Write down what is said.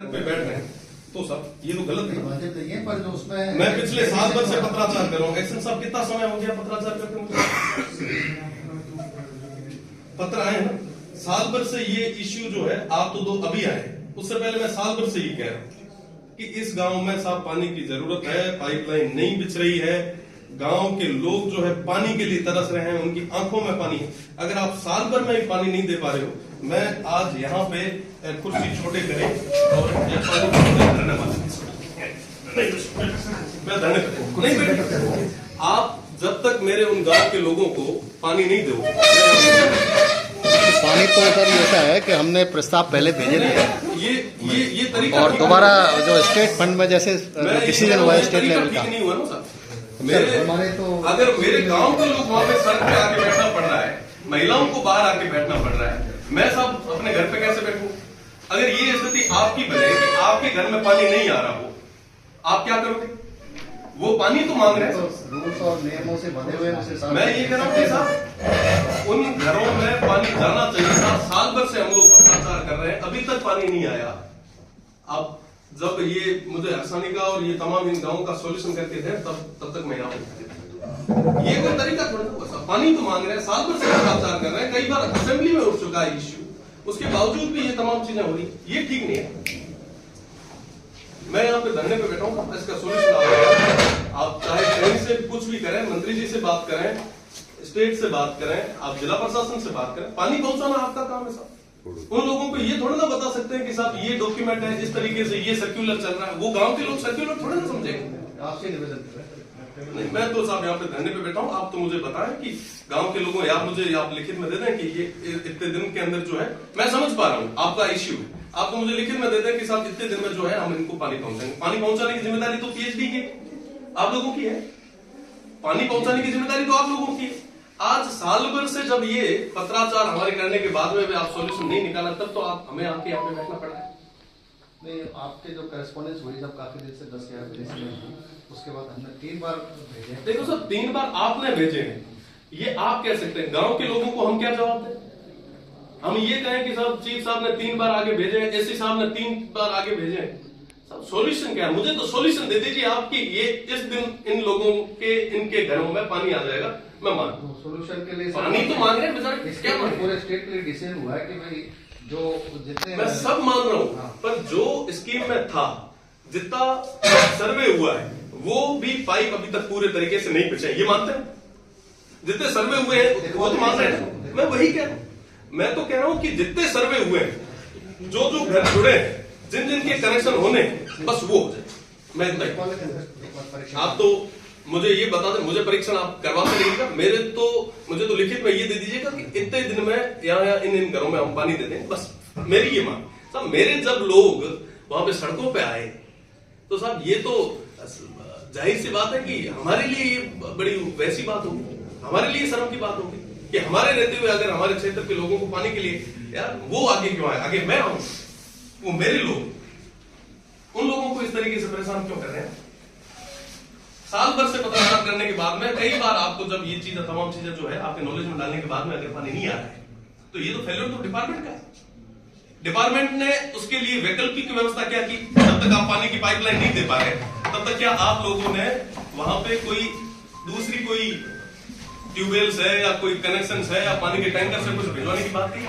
बैठ रहे हैं तो सब ये तो गलत है। पर जो उसमें मैं पिछले साल भर से पत्राचार कर रहा हूँ। एक्शन साहब कितना समय हो गया पत्राचार करते मुझे? पत्र आए ना, साल भर से ये इश्यू जो है आप तो दो अभी आए, उससे पहले मैं साल भर से ये कह रहा हूँ कि इस गांव में साफ पानी की जरूरत है, पाइपलाइन नहीं बिछ रही है, गांव के लोग जो है पानी के लिए तरस रहे हैं, उनकी आंखों में पानी है। अगर आप साल भर में ही पानी नहीं दे पा रहे हो, मैं आज यहाँ पे कुर्सी छोटे करे और मैं धन्यवाद नहीं बैठे। आप जब तक मेरे उन गांव के लोगों को पानी नहीं दोगे, पानी तो सर ऐसा है कि हमने प्रस्ताव पहले भेजे थे ये तरीका और दोबारा जो स्टेट फंड में जैसे डिसीजन हुआ है स्टेट लेवल का, नहीं हुआ ना सर। हमारे तो अगर मेरे गांव के लोग वहां पे सड़क पे आके बैठना पड़ रहा है, महिलाओं को बाहर आके बैठना पड़ रहा है, मैं सब अपने घर पे कैसे बैठूं? अगर ये स्थिति आपकी बने कि आपके घर में पानी नहीं आ रहा हो, आप क्या करोगे? वो पानी तो मांग रहे हैं, रूल्स और नियमों से बंधे हुए हैं। मैं ये कह रहा हूँ कि साहब उन घरों में पानी जाना चाहिए था। साल भर से हम लोग पत्राचार कर रहे हैं, अभी तक पानी नहीं आया। अब जब ये मुझे हर्षानी का और ये तमाम इन गाँव का सोल्यूशन करके थे, तब तक मैं यहाँ ये कोई तरीका थोड़ा ना। पानी तो मांग रहे हैं, साल भर से पत्राचार कर रहे हैं, कई बार असेंबली में उठ चुका है इश्यू, उसके बावजूद भी ये तमाम चीजें हो रही, ये ठीक नहीं है। मैं यहाँ पे धरने पे बैठा हूँ, इसका सोल्यूशन आप चाहे कहीं से कुछ भी करें, मंत्री जी से बात करें, स्टेट से बात करें, आप जिला प्रशासन से बात करें, पानी पहुंचाना आपका काम है साहब। उन लोगों को ये थोड़ा ना बता सकते हैं कि साहब ये डॉक्यूमेंट है, इस तरीके से ये सर्कुलर चल रहा है, वो गांव के लोग सर्कुलर थोड़ा ना समझेंगे। आपसे निवेदन कर रहे हैं। नहीं, मैं तो साहब यहाँ पे धरने पे बैठा हूँ, आप तो मुझे बताएं कि गांव के लोगों या मुझे आप लिखित में दे दें कि ये इतने दिन के अंदर जो है, मैं समझ पा रहा हूँ आपका इश्यू है, आप तो मुझे लिखित में दे दें कि साहब इतने दिन में जो है हम इनको पानी पहुंचाएंगे। पानी पहुंचाने की जिम्मेदारी तो पीएचडी की आप लोगों की है, पानी पहुंचाने की जिम्मेदारी तो आप लोगों की है। आज साल भर से जब ये पत्राचार हमारे करने के बाद में भी आप सोल्यूशन नहीं निकाला, तब तो आप हमें आपके यहाँ पे बैठना पड़ा है। नहीं, आपके जो करेस्पॉन्डेंस हुई जब काफी देर से 10-11 बजे से उसके बाद हमने 3 बार भेजे। देखो सर, 3 बार आपने भेजे हैं, ये आप कह सकते हैं, गांव के लोगों को हम क्या जवाब दें? हम ये कहें कि साहब चीफ साहब ने 3 बार आगे भेजे, एससी साहब ने 3 बार आगे भेजे, सब सोल्यूशन क्या है? मुझे तो सोल्यूशन दे दीजिए आपकी, ये इस दिन इन लोगों के इनके घरों में पानी आ जाएगा, मैं मान सोल्यूशन के लिए पानी तो मांग रहे हैं बेचारे, क्या मांग पूरे स्टेट के लिए डिसीजन हुआ है कि भाई जो जितने, मैं सब मान रहा हूँ, पर जो स्कीम में था, जितना सर्वे हुआ है, वो भी पाइप अभी तक पूरे तरीके से नहीं बिछे, ये मानते हैं? जितने सर्वे हुए हैं वो तो मान रहे हैं, मैं वही कह रहा हूँ। मैं तो कह रहा हूं कि जितने सर्वे हुए हैं, जो जो घर जुड़े, जिन जिन के कनेक्शन होने, बस वो हो जाए। मैं आप तो मुझे ये बता दें, मुझे परीक्षण आप करवाते रहिएगा, मुझे तो लिखित में ये दे दीजिएगा कि इतने दिन में यहाँ इन घरों में हम पानी दे दें, बस मेरी ये मांग। साहब मेरे जब लोग वहां पे सड़कों पे आए, तो साहब ये तो जाहिर सी बात है कि हमारे लिए ये बड़ी वैसी बात होगी, हमारे लिए शर्म की बात होगी कि हमारे रहते हुए अगर हमारे क्षेत्र के लोगों को पानी के लिए, यार वो आगे क्यों आए? आगे मैं आऊं, वो मेरे लोग, उन लोगों को इस तरीके से परेशान क्यों कर रहे हैं? साल भर से पत्राचार करने के बाद में, कई बार आपको जब ये चीजें तमाम चीजें जो है आपके नॉलेज में डालने के बाद में अगर पानी नहीं आ रहा है, तो ये तो फेलियर तो डिपार्टमेंट का है। डिपार्टमेंट ने उसके लिए वैकल्पिक व्यवस्था क्या की? जब तक आप पानी की पाइपलाइन नहीं दे पा रहे, तब तक क्या आप लोगों ने वहां पे कोई दूसरी कोई ट्यूबवेल्स है या कोई कनेक्शन है या पानी के टैंकर से कुछ भिजवाने की बात की?